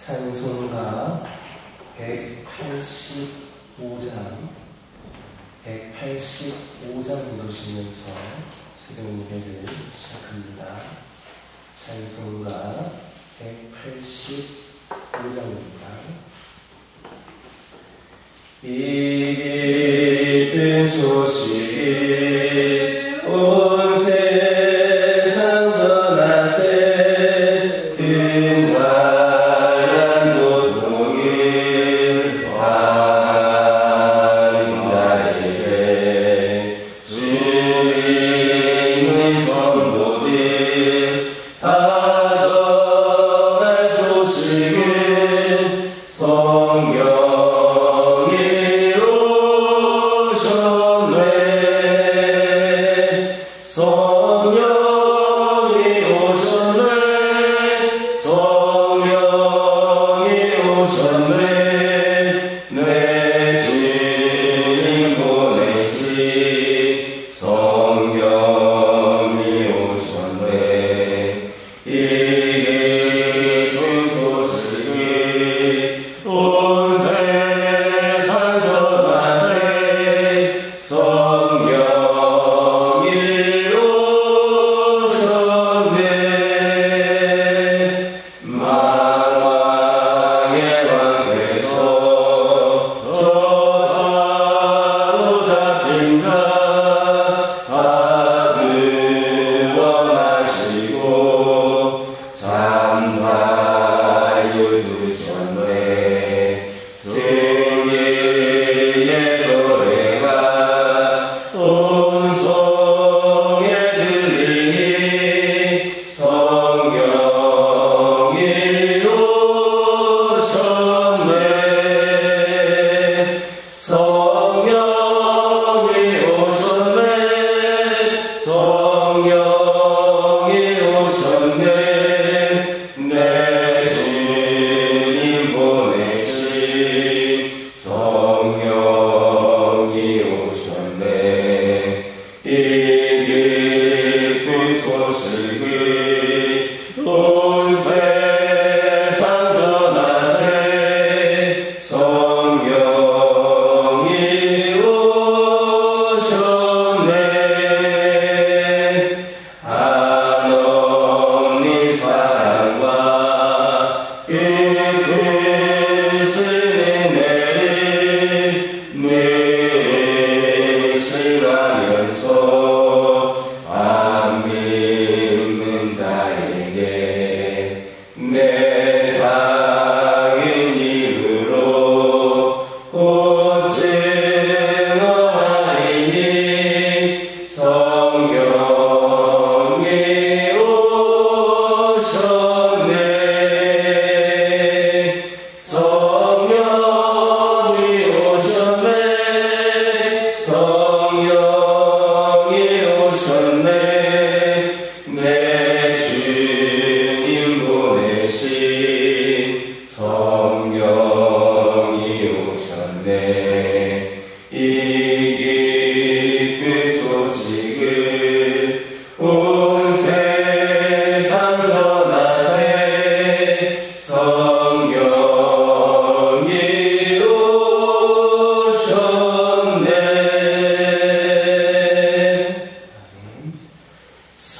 찬송가 185장 부르시면서 새로운 예배를 시작합니다. 찬송가 185장입니다. 이 기쁜 소식이 온 세상 전하세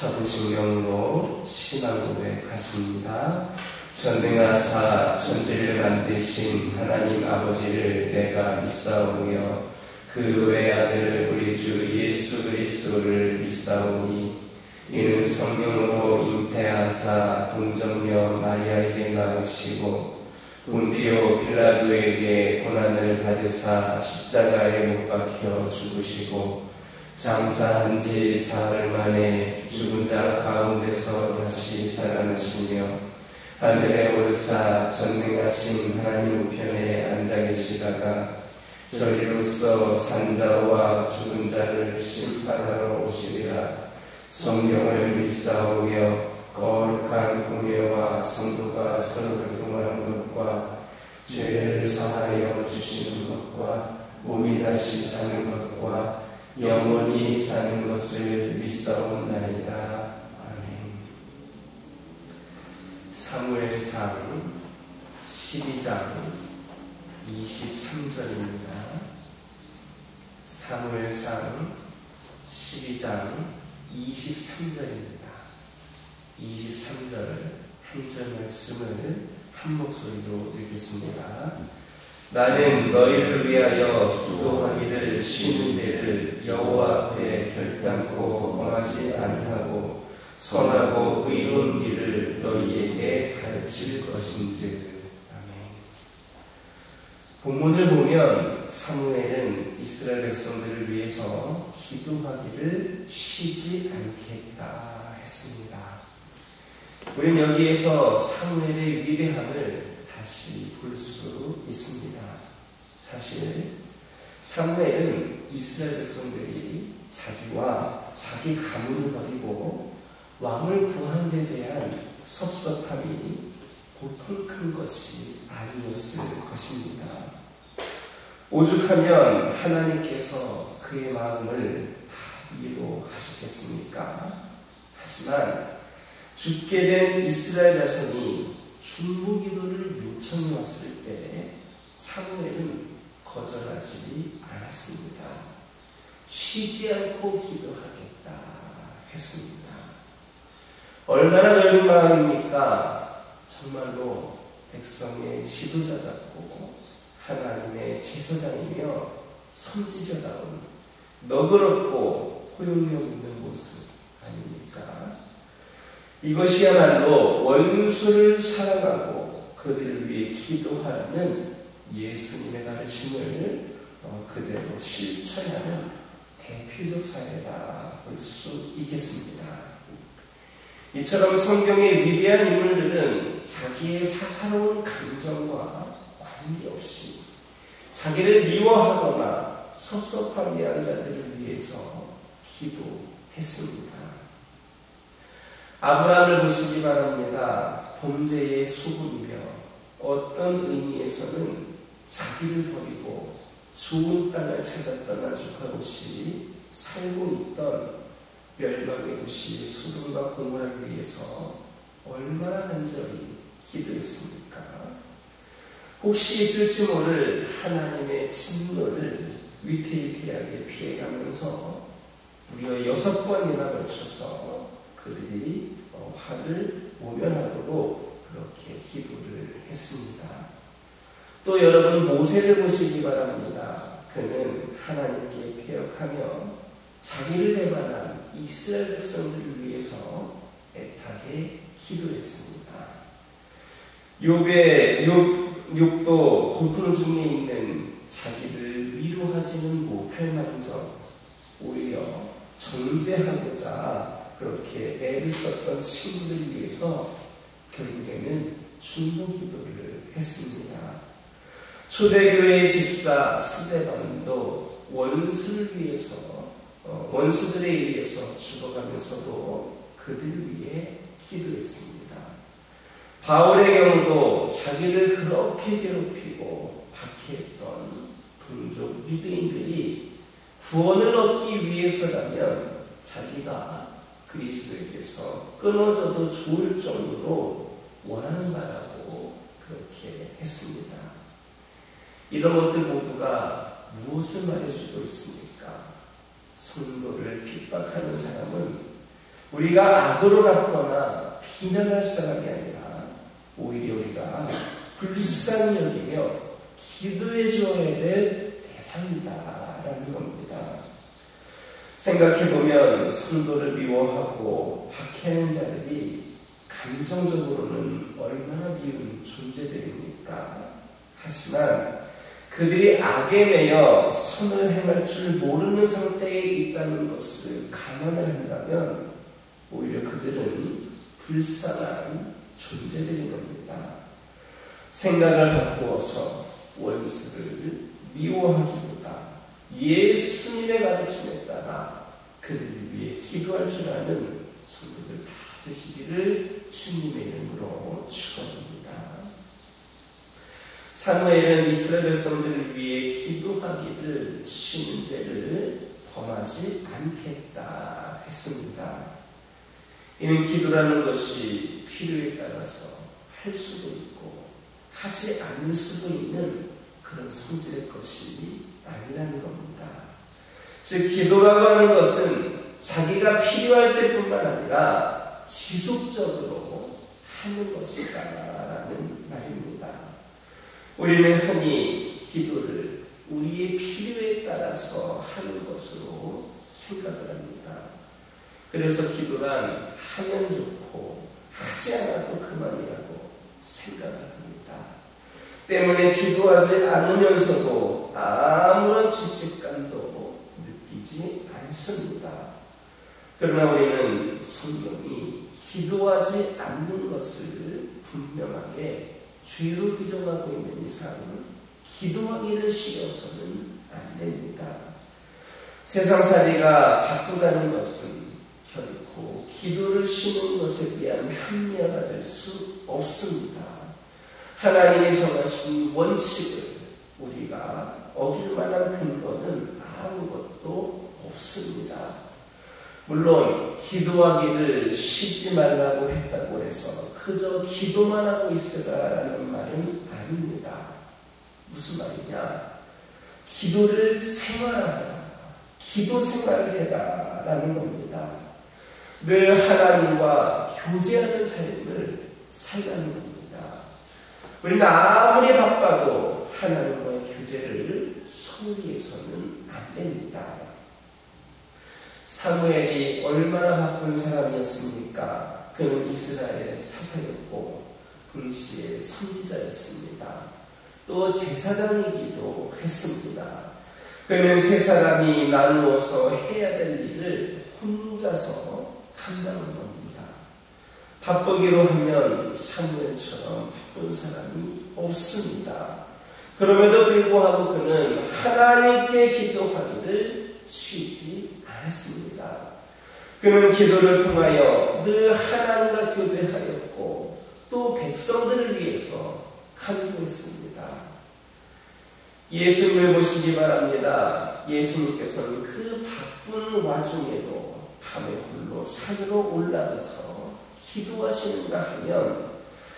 사도신경으로 신앙 고백하십니다. 전능하사 천지를 만드신 하나님 아버지를 내가 믿사오며 그 외아들 우리 주 예수 그리스도를 믿사오니 이는 성령으로 잉태하사 동정녀 마리아에게 낳으시고 본디오 빌라도에게 고난을 받으사 십자가에 못 박혀 죽으시고 장사한 지 사흘 만에 죽은 자 가운데서 다시 살아나시며 하늘에 오르사 전능하신 하나님 우편에 앉아 계시다가 저리로서 산자와 죽은 자를 심판하러 오시리라. 성경을 믿사오며 거룩한 공예와 성도가 서로 교통하는 것과 죄를 사하여 주시는 것과 몸이 다시 사는 것과 영원히 사는 것을 믿사옵나이다. 아멘. 사무엘상 12장 23절입니다. 사무엘상 12장 23절입니다. 23절 한 절 말씀을 한 목소리로 읽겠습니다. 나는 너희를 위하여 기도하기를 쉬는 죄를 여호와 앞에 결단코 범하지 아니하고 선하고 의로운 일을 너희에게 가르칠 것인즉. 본문을 보면 사무엘은 이스라엘 백성들을 위해서 기도하기를 쉬지 않겠다 했습니다. 우리는 여기에서 사무엘의 위대함을 다시 볼 수 있습니다. 사실 사무엘은 이스라엘 백성들이 자기와 자기 가문을 버리고 왕을 구하는 데 대한 섭섭함이 보통 큰 것이 아니었을 것입니다. 오죽하면 하나님께서 그의 마음을 다 위로하셨겠습니까? 하지만 죽게 된 이스라엘 자손이 중보기도를 요청해 왔을 때 사무엘은 거절하지 않았습니다. 쉬지 않고 기도하겠다 했습니다. 얼마나 넓은 마음입니까? 정말로 백성의 지도자답고 하나님의 제사장이며 선지자다운 너그럽고 포용력 있는 모습 아닙니까? 이것이야말로 원수를 사랑하고 그들을 위해 기도하라는 예수님의 가르침을 그대로 실천하는 대표적 사례라 볼 수 있겠습니다. 이처럼 성경의 위대한 인물들은 자기의 사사로운 감정과 관계없이 자기를 미워하거나 섭섭하게 한 자들을 위해서 기도했습니다. 아브라함을 보시기 바랍니다. 범죄의 소굴이며 어떤 의미에서는 자기를 버리고 좋은 땅을 찾아 떠난 족하롯이 살고 있던 멸망의 도시 소돔과 고모라를 위해서 얼마나 간절히 기도했습니까? 혹시 있을지 모를 하나님의 진노를 위태위태하게 피해가면서 무려 6번이나 걸쳐서 그들이 화를 모면하도록 그렇게 기도를 했습니다. 또 여러분 모세를 보시기 바랍니다. 그는 하나님께 배역하며 자기를 배반한 이스라엘 백성들을 위해서 애타게 기도했습니다. 욥도 고통 중에 있는 자기를 위로하지는 못할망정 오히려 정죄하고자 그렇게 애를 썼던 친구들을 위해서 결국에는 중보 기도를 했습니다. 초대교회의 집사 스데반도 원수들에 의해서 죽어가면서도 그들을 위해 기도했습니다. 바울의 경우도 자기를 그렇게 괴롭히고 박해했던 동족 유대인들이 구원을 얻기 위해서라면 자기가 그리스도에게서 끊어져도 좋을 정도로 원하는 바라고 그렇게 했습니다. 이런 것들 모두가 무엇을 말해주고 있습니까? 성도를 핍박하는 사람은 우리가 악으로 갚거나 비난할 사람이 아니라 오히려 우리가 불쌍히 여기며 기도해 주어야 될 대상이다라는 겁니다. 생각해보면 성도를 미워하고 박해하는 자들이 감정적으로는 얼마나 미운 존재들입니까? 하지만 그들이 악에 매여 선을 행할 줄 모르는 상태에 있다는 것을 감안을 한다면 오히려 그들은 불쌍한 존재들인 겁니다. 생각을 바꾸어서 원수를 미워하기보다 예수님의 가르침에 따라 그들을 위해 기도할 줄 아는 성도들 다 되시기를 주님의 이름으로 축원합니다. 사무엘은 이스라엘 백성들을 위해 기도하기를 쉬는 죄를 범하지 않겠다 했습니다. 이는 기도라는 것이 필요에 따라서 할 수도 있고 하지 않을 수도 있는 그런 성질의 것이 아니라는 겁니다. 즉 기도라고 하는 것은 자기가 필요할 때뿐만 아니라 지속적으로 하는 것이다라는 말입니다. 우리는 흔히 기도를 우리의 필요에 따라서 하는 것으로 생각을 합니다. 그래서 기도란 하면 좋고 하지 않아도 그만이라고 생각을 합니다. 때문에 기도하지 않으면서도 아무런 죄책감도 느끼지 않습니다. 그러나 우리는 성경이 기도하지 않는 것을 분명하게 죄로 규정하고 있는 이상 기도하기를 싫어서는 안 됩니다. 세상살이가 바쁘다는 것은 결코 기도를 쉬는 것에 대한 합리화가 될 수 없습니다. 하나님이 정하신 원칙을 우리가 어길 만한 근거는 아무것도 없습니다. 물론 기도하기를 쉬지 말라고 했다고 해서 그저 기도만 하고 있으라라는 말은 아닙니다. 무슨 말이냐? 기도를 생활하라, 기도 생활을 해라 라는 겁니다. 늘 하나님과 교제하는 삶을 살라는 겁니다. 우리는 아무리 바빠도 하나님과의 교제를 소홀히 해서는 안 됩니다. 사무엘이 얼마나 바쁜 사람이었습니까? 그는 이스라엘의 사사였고 불시의 선지자였습니다. 또 제사장이기도 했습니다. 그는 세 사람이 나누어서 해야 될 일을 혼자서 감당한 겁니다. 바쁘기로 하면 사무엘처럼 바쁜 사람이 없습니다. 그럼에도 불구하고 그는 하나님께 기도하기를 쉬지 않았습니다. 그는 기도를 통하여 늘 하나님과 교제하였고 또 백성들을 위해서 간구했습니다. 예수님을 보시기 바랍니다. 예수님께서는 그 바쁜 와중에도 밤에 홀로 산으로 올라가서 기도하시는가 하면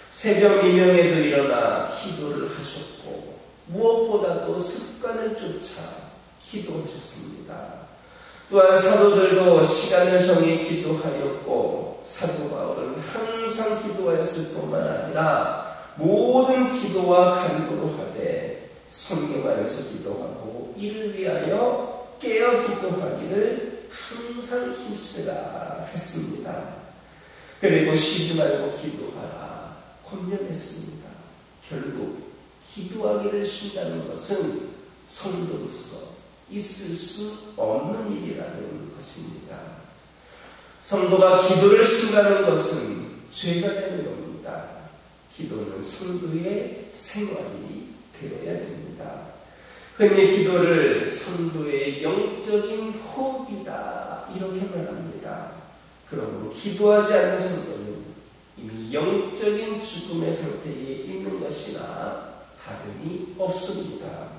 새벽 미명에도 일어나 기도를 하셨고 무엇보다도 습관을 쫓아 기도하셨습니다. 또한 사도들도 시간을 정해 기도하였고 사도 바울은 항상 기도하였을 뿐만 아니라 모든 기도와 간구로 하되 성경 안에서 기도하고 이를 위하여 깨어 기도하기를 항상 힘쓰라 했습니다. 그리고 쉬지 말고 기도하라 권면했습니다. 결국 기도하기를 쉰다는 것은 성도로서 있을 수 없는 일이라는 것입니다. 성도가 기도를 쉰다는 것은 죄가 되는 겁니다. 기도는 성도의 생활이 되어야 됩니다. 흔히 기도를 성도의 영적인 호흡이다 이렇게 말합니다. 그러므로 기도하지 않는 성도는 이미 영적인 죽음의 상태에 있는 것이나 다름이 없습니다.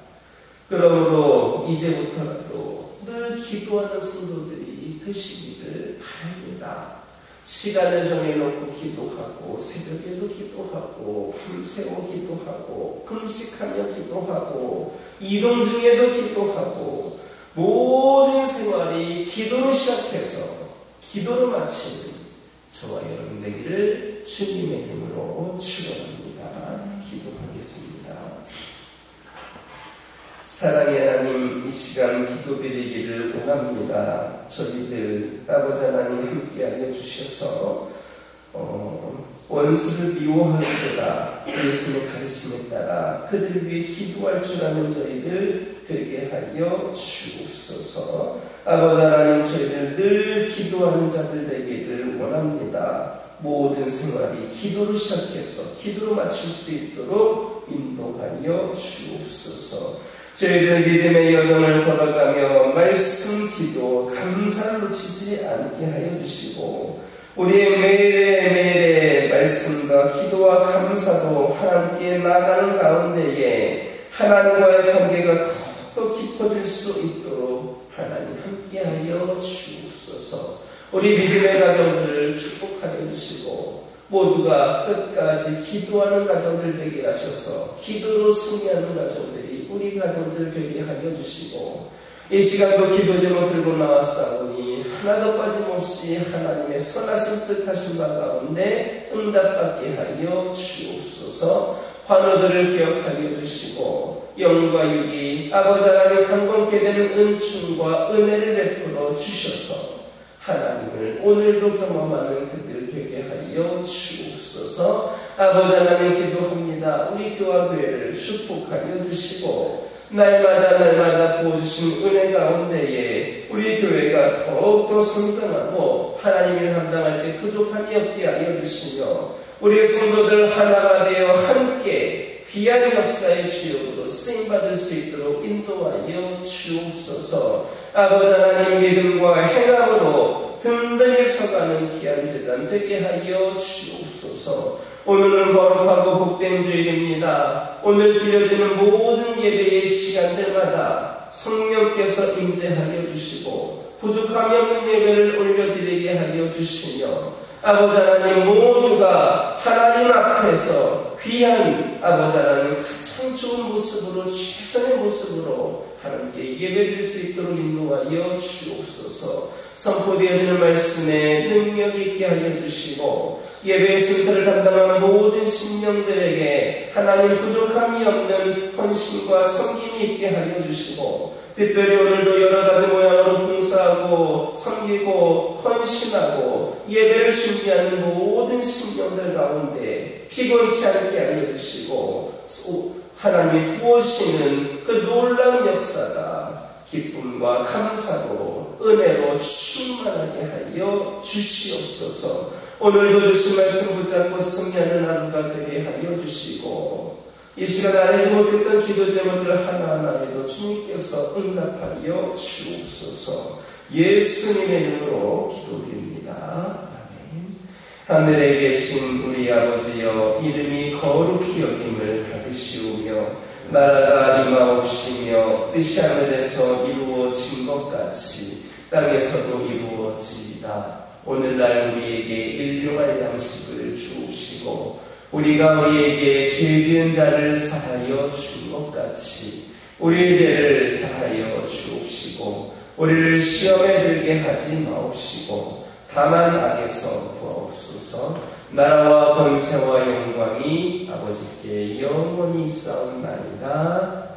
그러므로 이제부터라도 늘 기도하는 성도들이 되시기를 바랍니다. 시간을 정해놓고 기도하고 새벽에도 기도하고 밤새워 기도하고 금식하며 기도하고 이동 중에도 기도하고 모든 생활이 기도로 시작해서 기도로 마치는 저와 여러분 되기를 주님의 이름으로 축원합니다. 기도하겠습니다. 사랑의 하나님, 이 시간 기도드리기를 원합니다. 저희들 아버지 하나님 함께하여 주셔서 원수를 미워하는 자 예수님의 가르침에 따라 그들 위해 기도할 줄 아는 저희들 되게 하여 주옵소서. 아버지 하나님, 저희들 늘 기도하는 자들 되기를 원합니다. 모든 생활이 기도로 시작해서 기도로 마칠 수 있도록 인도하여 주옵소서. 저희들 믿음의 여정을 걸어가며 말씀, 기도, 감사를 놓치지 않게 하여 주시고 우리의 매일의 말씀과 기도와 감사도 하나님께 나가는 가운데에 하나님과의 관계가 더 깊어질 수 있도록 하나님 함께하여 주옵소서. 우리 믿음의 가정들을 축복하여 주시고 모두가 끝까지 기도하는 가정들 되게 하셔서 기도로 승리하는 가정들이 우리 가정들 되게 하여 주시고, 이 시간도 기도 제목 들고 나왔사오니 하나도 빠짐없이 하나님의 선하신 뜻하신 바 가운데 응답받게 하여 주옵소서. 환우들을 기억하여 주시고 영과 육이 아버지 하나님 강건케 되는 은총과 은혜를 베풀어 주셔서 하나님을 오늘도 경험하는 그들 되게 하여 주옵소서. 아버지 하나님 기도합니다. 우리 교화교회를 축복하여 주시고 날마다 부어주신 은혜 가운데에 우리 교회가 더욱더 성장하고 하나님을 감당할 때 부족함이 없게 하여 주시며 우리의 성도들 하나가 되어 함께 귀한 역사의 주역으로 쓰임받을 수 있도록 인도하여 주옵소서. 아버지 하나님 믿음과 행함으로 든든히 서가는 귀한 제단 되게 하여 주옵소서. 오늘은 거룩하고 복된 주일입니다. 오늘 드려지는 모든 예배의 시간들마다 성령께서 임재하여 주시고 부족함이 없는 예배를 올려드리게 하여 주시며 아버지 하나님 모두가 하나님 앞에서 귀한 아버지 하나님 가장 좋은 모습으로 최선의 모습으로 하나님께 예배드릴 수 있도록 인도하여 주옵소서. 선포되어지는 말씀에 능력 있게 하여 주시고 예배의 순서를 담당하는 모든 신령들에게 하나님 부족함이 없는 헌신과 섬김이 있게 하여 주시고 특별히 오늘도 여러 가지 모양으로 봉사하고 섬기고 헌신하고 예배를 준비하는 모든 신령들 가운데 피곤치 않게 하여 주시고 하나님이 부어시는 그 놀라운 역사가 기쁨과 감사로 은혜로 충만하게 하여 주시옵소서. 오늘도 주신 말씀 붙잡고 승리하는 하루가 되게 하여 주시고 이 시간 알지 못했던 기도 제목들 하나하나에도 주님께서 응답하여 주옵소서. 예수님의 이름으로 기도드립니다. 아멘. 하늘에 계신 우리 아버지여 이름이 거룩히 여김을 받으시오며 나라가 임하옵시며 뜻이 하늘에서 이루어진 것 같이 땅에서도 이루어지이다. 오늘날 우리에게 일용할 양식을 주옵시고 우리가 우리에게 죄 지은 자를 사하여 준 것 같이 우리의 죄를 사하여 주옵시고 우리를 시험에 들게 하지 마옵시고 다만 악에서 구하옵소서. 나라와 권세와 영광이 아버지께 영원히 있사옵나이다.